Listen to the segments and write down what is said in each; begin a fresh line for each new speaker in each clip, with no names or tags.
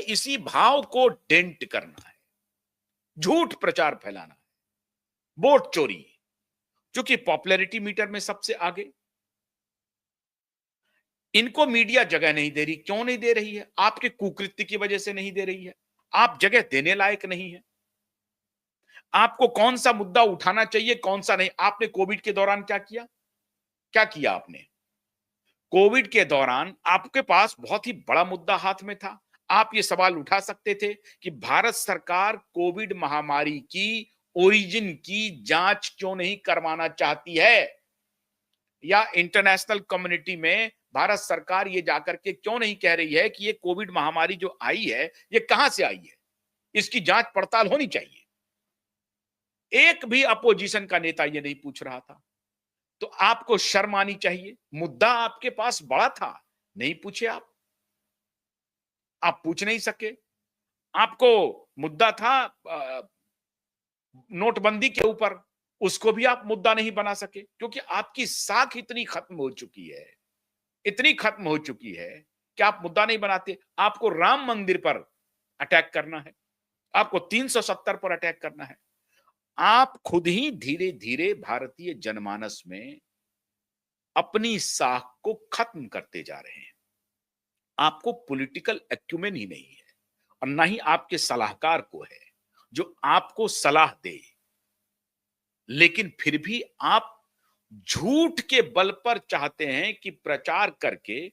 इसी भाव को डेंट करना है, झूठ प्रचार फैलाना है, वोट चोरी, क्योंकि पॉपुलैरिटी मीटर में सबसे आगे। इनको मीडिया जगह नहीं दे रही। क्यों नहीं दे रही है? आपके कुकृत्य की वजह से नहीं दे रही है। आप जगह देने लायक नहीं है। आपको कौन सा मुद्दा उठाना चाहिए, कौन सा नहीं। आपने कोविड के दौरान क्या किया? क्या किया आपने? कोविड के दौरान आपके पास बहुत ही बड़ा मुद्दा हाथ में था। आप ये सवाल उठा सकते थे कि भारत सरकार कोविड महामारी की ओरिजिन की जांच क्यों नहीं करवाना चाहती है, या इंटरनेशनल कम्युनिटी में भारत सरकार ये जाकर के क्यों नहीं कह रही है कि ये कोविड महामारी जो आई है ये कहां से आई है, इसकी जांच पड़ताल होनी चाहिए। एक भी अपोजिशन का नेता ये नहीं पूछ रहा था। तो आपको शर्म आनी चाहिए। मुद्दा आपके पास बड़ा था, नहीं पूछे आप पूछ नहीं सके। आपको मुद्दा था नोटबंदी के ऊपर, उसको भी आप मुद्दा नहीं बना सके, क्योंकि आपकी साख इतनी खत्म हो चुकी है, इतनी खत्म हो चुकी है कि आप मुद्दा नहीं बनाते। आपको राम मंदिर पर अटैक करना है, आपको 370 पर अटैक करना है। आप खुद ही धीरे धीरे भारतीय जनमानस में अपनी साख को खत्म करते जा रहे हैं। आपको पॉलिटिकल एक्यूमेन ही नहीं है, और ना ही आपके सलाहकार को है जो आपको सलाह दे। लेकिन फिर भी आप झूठ के बल पर चाहते हैं कि प्रचार करके।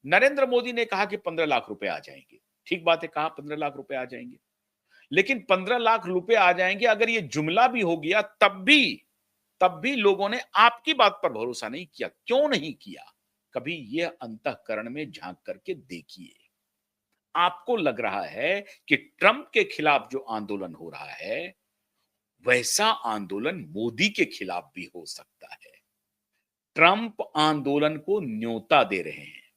नरेंद्र मोदी ने कहा कि 15 लाख रुपए आ जाएंगे। ठीक बात है, कहा 15 लाख रुपए आ जाएंगे, लेकिन 15 लाख रुपए आ जाएंगे अगर ये जुमला भी हो गया तब भी लोगों ने आपकी बात पर भरोसा नहीं किया। क्यों नहीं किया? कभी ये अंतःकरण में झांक करके देखिए। आपको लग रहा है कि ट्रंप के खिलाफ जो आंदोलन हो रहा है वैसा आंदोलन मोदी के खिलाफ भी हो सकता है। ट्रंप आंदोलन को न्योता दे रहे हैं।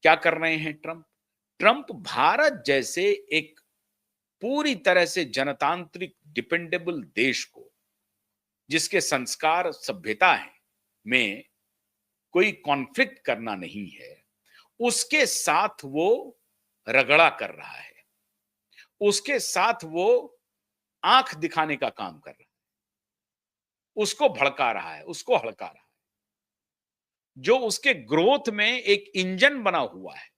क्या कर रहे हैं ट्रंप? ट्रंप भारत जैसे एक पूरी तरह से जनतांत्रिक डिपेंडेबल देश को, जिसके संस्कार सभ्यता है में कोई कॉन्फ्लिक्ट करना नहीं है, उसके साथ वो रगड़ा कर रहा है, उसके साथ वो आंख दिखाने का काम कर रहा है, उसको भड़का रहा है, उसको हड़का रहा है। जो उसके ग्रोथ में एक इंजन बना हुआ है।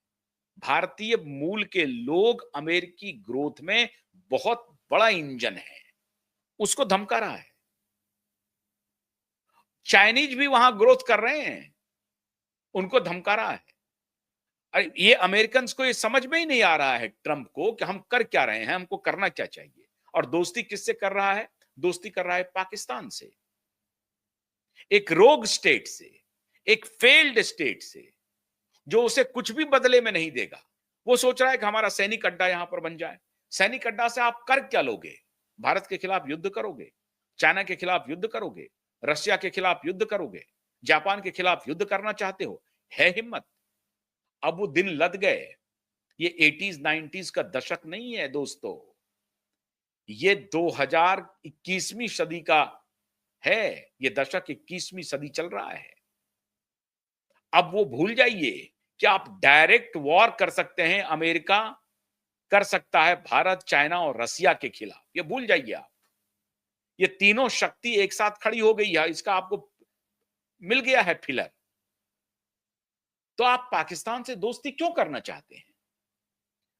भारतीय मूल के लोग अमेरिकी ग्रोथ में बहुत बड़ा इंजन है, उसको धमका रहा है। चाइनीज भी वहां ग्रोथ कर रहे हैं, उनको धमका रहा है। अरे ये अमेरिकन को ये समझ में ही नहीं आ रहा है ट्रंप को कि हम कर क्या रहे हैं, हमको करना क्या चाहिए। और दोस्ती किससे कर रहा है? दोस्ती कर रहा है पाकिस्तान से, एक रोग स्टेट से, एक फेल्ड स्टेट से, जो उसे कुछ भी बदले में नहीं देगा। वो सोच रहा है कि हमारा सैनिक अड्डा यहां पर बन जाए। सैनिक अड्डा से आप कर क्या लोगे? भारत के खिलाफ युद्ध करोगे, चाइना के खिलाफ युद्ध करोगे, रशिया के खिलाफ युद्ध करोगे, जापान के खिलाफ युद्ध करना चाहते हो? है हिम्मत? अब वो दिन लद गए। ये 80s 90s का दशक नहीं है दोस्तों, ये 2021वीं सदी का है। ये दशक 21वीं सदी चल रहा है। अब वो भूल जाइए कि आप डायरेक्ट वॉर कर सकते हैं, अमेरिका कर सकता है भारत, चाइना और रसिया के खिलाफ। ये भूल जाइए आप। ये तीनों शक्ति एक साथ खड़ी हो गई है, इसका आपको मिल गया है फिलर। तो आप पाकिस्तान से दोस्ती क्यों करना चाहते हैं?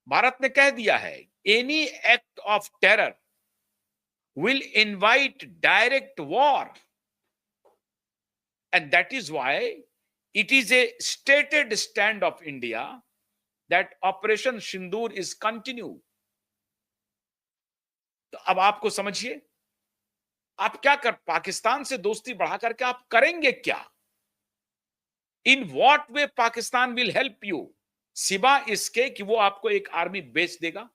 भारत ने कह दिया है, any act of terror will invite direct war, and that is why it is a stated stand of India that Operation Sindoor is continue. तो अब आपको समझिए, आप क्या कर, पाकिस्तान से दोस्ती बढ़ा करके आप करेंगे क्या? In what way Pakistan will help you, सिवा इसके कि वो आपको एक आर्मी बेस देगा।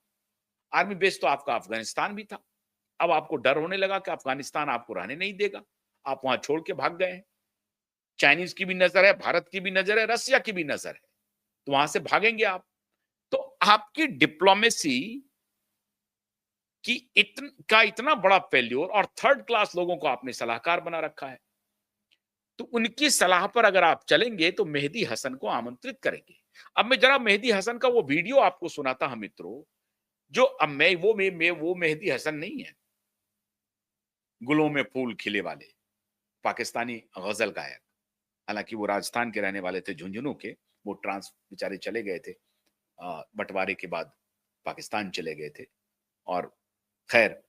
आर्मी बेस तो आपका अफगानिस्तान भी था, अब आपको डर होने लगा कि अफगानिस्तान आपको रहने नहीं देगा, आप वहां छोड़ के भाग गए हैं। चाइनीज की भी नजर है, भारत की भी नजर है, रसिया की भी नजर है, तो वहां से भागेंगे आप। तो आपकी डिप्लोमेसी की इतना बड़ा फेल्योर, और थर्ड क्लास लोगों को आपने सलाहकार बना रखा है। तो उनकी सलाह पर अगर आप चलेंगे तो मेहदी हसन को आमंत्रित करेंगे। अब मैं जरा मेहदी हसन का वो वीडियो आपको सुनाता हूं मित्रों, जो अब मैं वो मेहदी हसन नहीं है, गुलों में फूल खिले वाले पाकिस्तानी गजल गायक। हालांकि वो राजस्थान के रहने वाले थे, झुंझुनू के। वो ट्रांस बेचारे चले गए थे, बंटवारे के बाद पाकिस्तान चले गए थे। और खैर,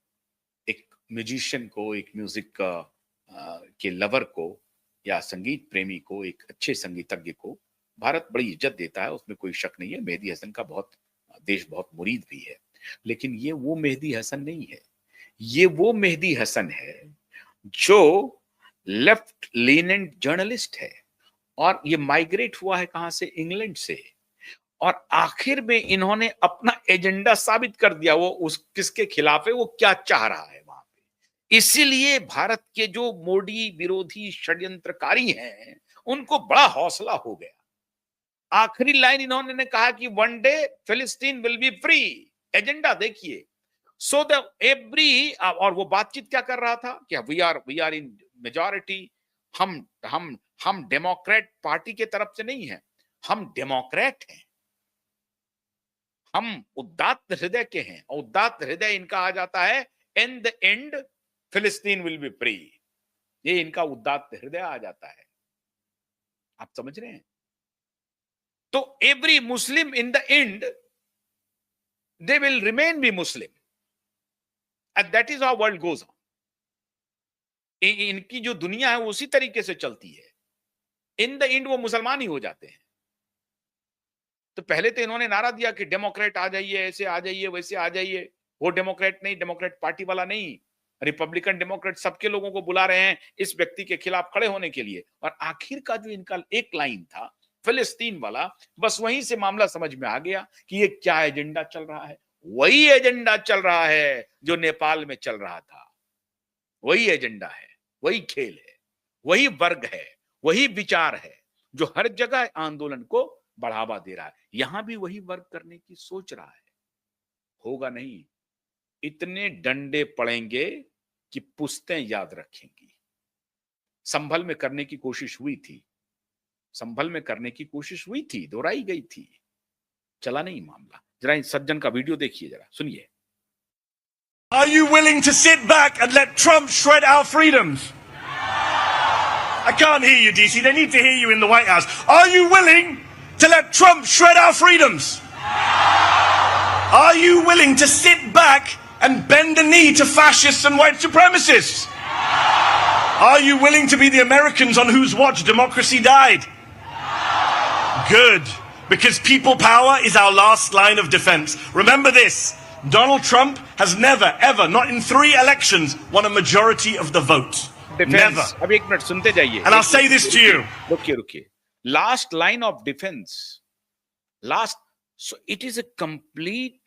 एक म्यूजिशियन को, एक म्यूजिक के लवर को या संगीत प्रेमी को, एक अच्छे संगीतज्ञ को भारत बड़ी इज्जत देता है, उसमें कोई शक नहीं है। मेहदी हसन का देश बहुत मुरीद भी है। लेकिन ये वो मेहदी हसन नहीं है। ये वो मेहदी हसन है जो लेफ्ट लीनेंट जर्नलिस्ट है, और ये माइग्रेट हुआ है कहां से? इंग्लैंड से। और आखिर में इन्होंने अपना एजेंडा साबित कर दिया, वो उस किसके खिलाफ है, वो क्या चाह रहा है वहां पे। इसीलिए भारत के जो मोदी विरोधी षड्यंत्रकारी हैं, उनको बड़ा हौसला हो गया। आखिरी लाइन इन्होंने कहा कि वन डे फिलिस्तीन विल बी फ्री। एजेंडा देखिए। सो द एवरी, और वो बातचीत क्या कर रहा था कि वी आर इन मेजॉरिटी। हम डेमोक्रेट पार्टी के तरफ से नहीं है, हम डेमोक्रेट हैं, हम उदात्त हृदय के हैं। और उदात्त हृदय इनका आ जाता है, इन द एंड फिलिस्तीन विल बी फ्री। ये इनका उदात्त हृदय आ जाता है। आप समझ रहे हैं? तो every Muslim in the end they will remain be Muslim, and that is how world goes on. इनकी जो दुनिया है वो उसी तरीके से चलती है। इन द एंड वो मुसलमान ही हो जाते हैं। तो पहले तो इन्होंने नारा दिया कि डेमोक्रेट आ जाइए, ऐसे आ जाइए, वैसे आ जाइए। वो डेमोक्रेट नहीं, डेमोक्रेट पार्टी वाला नहीं, रिपब्लिकन डेमोक्रेट सबके लोगों को बुला रहे हैं इस व्यक्ति के खिलाफ खड़े होने के लिए। और आखिर का जो इनका एक लाइन था फिलिस्तीन वाला, बस वहीं से मामला समझ में आ गया कि ये क्या एजेंडा चल रहा है। वही एजेंडा चल रहा है जो नेपाल में चल रहा था। वही एजेंडा है, वही खेल है, वही वर्ग है, वही विचार है जो हर जगह आंदोलन को बढ़ावा दे रहा है। यहां भी वही वर्ग करने की सोच रहा है। होगा नहीं। इतने डंडे पड़ेंगे कि पुश्तें याद रखेंगी। संभल में करने की कोशिश हुई थी, संभल में करने की कोशिश हुई थी, दोहराई गई थी, चला नहीं मामला। जरा इस सज्जन का वीडियो देखिए, जरा सुनिए।
Are you willing to sit back and let Trump shred our freedoms? I can't hear you, DC. They need to hear you in the White House. Are you willing to let Trump shred our freedoms? Are you willing to sit back and bend the knee to fascists and white supremacists? Are you willing to be the Americans on whose watch democracy died? Good, because people power is our last line of defense. Remember this. Donald Trump has never, ever, not in 3 elections, won a majority of the vote. Never.
अब एक minute सुनते जाइए।
And I'll say this to you.
रुकिए। Last line of defence, last. So it is a complete